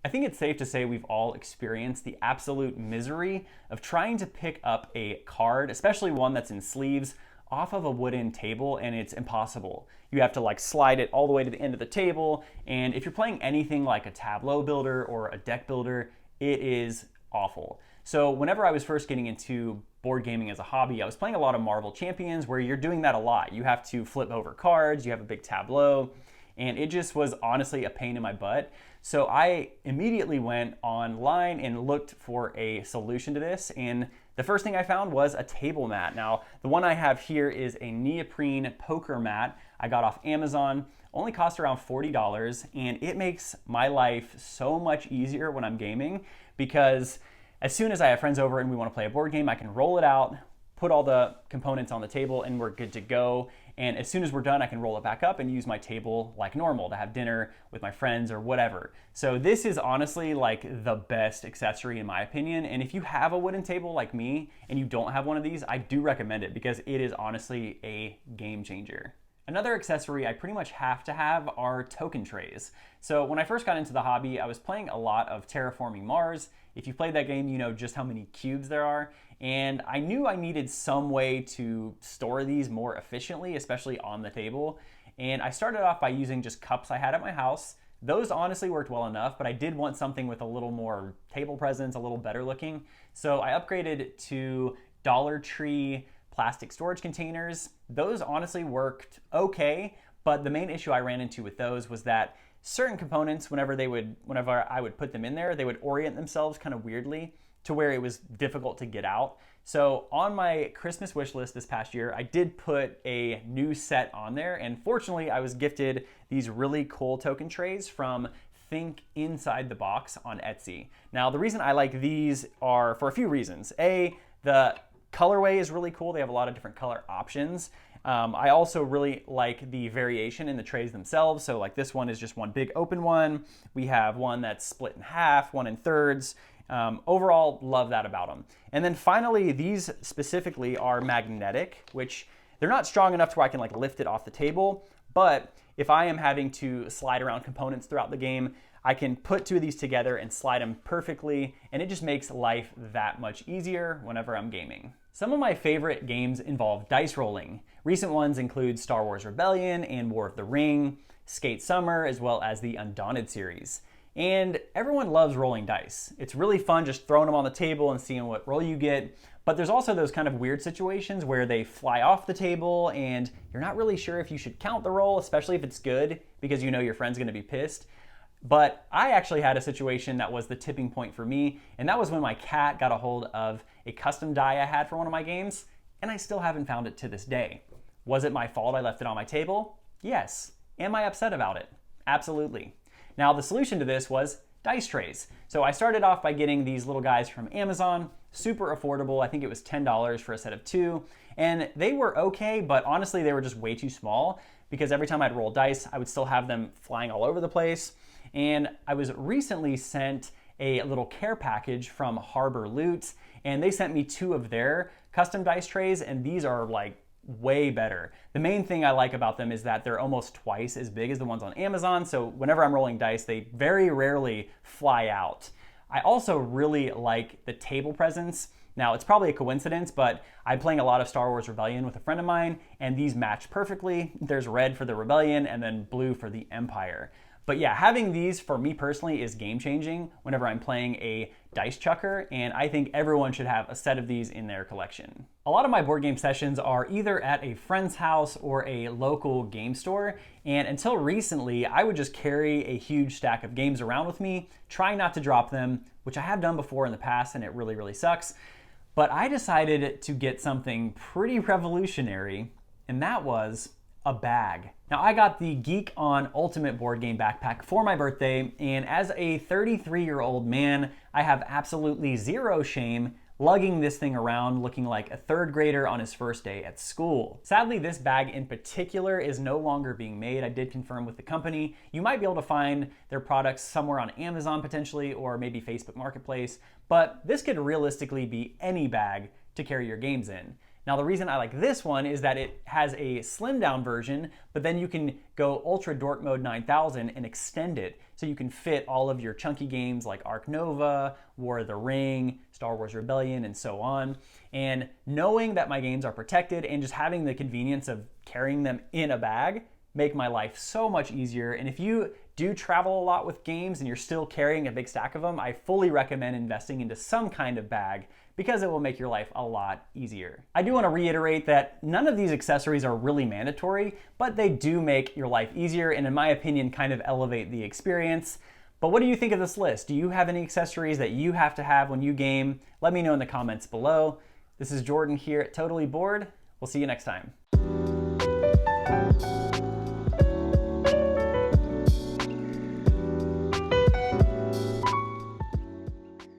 I think it's safe to say we've all experienced the absolute misery of trying to pick up a card, especially one that's in sleeves, off of a wooden table, and it's impossible. You have to like slide it all the way to the end of the table, and if you're playing anything like a tableau builder or a deck builder, it is awful. So whenever I was first getting into board gaming as a hobby, I was playing a lot of Marvel Champions where you're doing that a lot. You have to flip over cards, you have a big tableau, and it just was honestly a pain in my butt. So I immediately went online and looked for a solution to this, and the first thing I found was a table mat. Now, the one I have here is a neoprene poker mat I got off Amazon. Only cost around $40, and it makes my life so much easier when I'm gaming, because as soon as I have friends over and we want to play a board game, I can roll it out, put all the components on the table, and we're good to go. And as soon as we're done, I can roll it back up and use my table like normal to have dinner with my friends or whatever. So this is honestly like the best accessory in my opinion. And if you have a wooden table like me and you don't have one of these, I do recommend it because it is honestly a game changer. Another accessory I pretty much have to have are token trays. So when I first got into the hobby, I was playing a lot of Terraforming Mars. If you played that game, you know just how many cubes there are. And I knew I needed some way to store these more efficiently, especially on the table. And I started off by using just cups I had at my house. Those honestly worked well enough, but I did want something with a little more table presence, a little better looking. So I upgraded to Dollar Tree plastic storage containers. Those honestly worked okay, but the main issue I ran into with those was that certain components, whenever I would put them in there, they would orient themselves kind of weirdly to where it was difficult to get out. So on my Christmas wish list this past year, I did put a new set on there, and fortunately I was gifted these really cool token trays from Think Inside the Box on Etsy. Now the reason I like these are for a few reasons. A, the colorway is really cool. They have a lot of different color options. I also really like the variation in the trays themselves. So like this one is just one big open one. We have one that's split in half, one in thirds. Overall, love that about them. And then finally, these specifically are magnetic, which they're not strong enough to where I can like lift it off the table. But if I am having to slide around components throughout the game, I can put two of these together and slide them perfectly, and it just makes life that much easier whenever I'm gaming. Some of my favorite games involve dice rolling. Recent ones include Star Wars Rebellion and War of the Ring, Skate Summer, as well as the Undaunted series. And everyone loves rolling dice. It's really fun just throwing them on the table and seeing what roll you get. But there's also those kind of weird situations where they fly off the table and you're not really sure if you should count the roll, especially if it's good, because you know your friend's gonna be pissed. But I actually had a situation that was the tipping point for me, and that was when my cat got a hold of a custom die I had for one of my games, and I still haven't found it to this day. Was it my fault I left it on my table? Yes. Am I upset about it? Absolutely. Now the solution to this was dice trays. So I started off by getting these little guys from Amazon, super affordable. I think it was $10 for a set of two, and they were okay, but honestly they were just way too small because every time I'd roll dice, I would still have them flying all over the place. And I was recently sent a little care package from Harbor Loot, and they sent me two of their custom dice trays, and these are like way better. The main thing I like about them is that they're almost twice as big as the ones on Amazon, so whenever I'm rolling dice, they very rarely fly out. I also really like the table presence. Now, it's probably a coincidence, but I'm playing a lot of Star Wars Rebellion with a friend of mine, and these match perfectly. There's red for the Rebellion and then blue for the Empire. But yeah, having these for me personally is game changing whenever I'm playing a dice chucker, and I think everyone should have a set of these in their collection. A lot of my board game sessions are either at a friend's house or a local game store, and until recently, I would just carry a huge stack of games around with me, trying not to drop them, which I have done before in the past, and it really, really sucks. But I decided to get something pretty revolutionary, and that was a bag. Now I got the Geek On Ultimate board game backpack for my birthday, and as a 33-year-old man, I have absolutely zero shame lugging this thing around looking like a third grader on his first day at school. Sadly, this bag in particular is no longer being made. I did confirm with the company. You might be able to find their products somewhere on Amazon potentially, or maybe Facebook Marketplace, but this could realistically be any bag to carry your games in. Now the reason I like this one is that it has a slimmed down version, but then you can go Ultra Dork Mode 9000 and extend it so you can fit all of your chunky games like Ark Nova, War of the Ring, Star Wars Rebellion, and so on. And knowing that my games are protected and just having the convenience of carrying them in a bag make my life so much easier. And if you do travel a lot with games and you're still carrying a big stack of them, I fully recommend investing into some kind of bag because it will make your life a lot easier. I do want to reiterate that none of these accessories are really mandatory, but they do make your life easier and in my opinion kind of elevate the experience. But what do you think of this list? Do you have any accessories that you have to have when you game? Let me know in the comments below. This is Jordan here at Totally Bored. We'll see you next time.